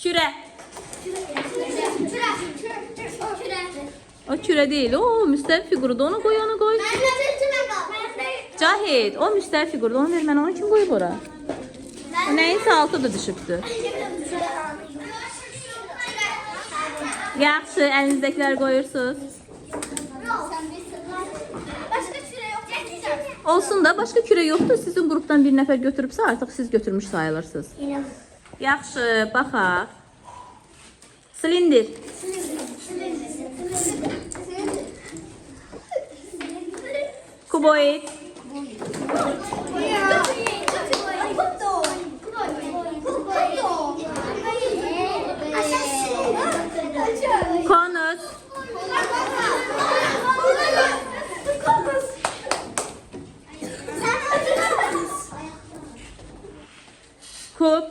Küre. Küre. O küre değil. O müstəvi figurdu. Onu koy, onu koy. Cahit, o müstəvi figurdu. Onu ver mənə. Onu kim koyub ora? O nəyinsə altı da düşübdü. Yaxşı, əlinizdəkiləri qoyursunuz. Başka küre yok. Olsun da, başqa kürə yoxdur. Sizin qrupdan bir nəfər götürübsə, artıq siz götürmüş sayılırsınız. Yaxşı, baxaq. Silindir. Kuboid. Konus. Kup.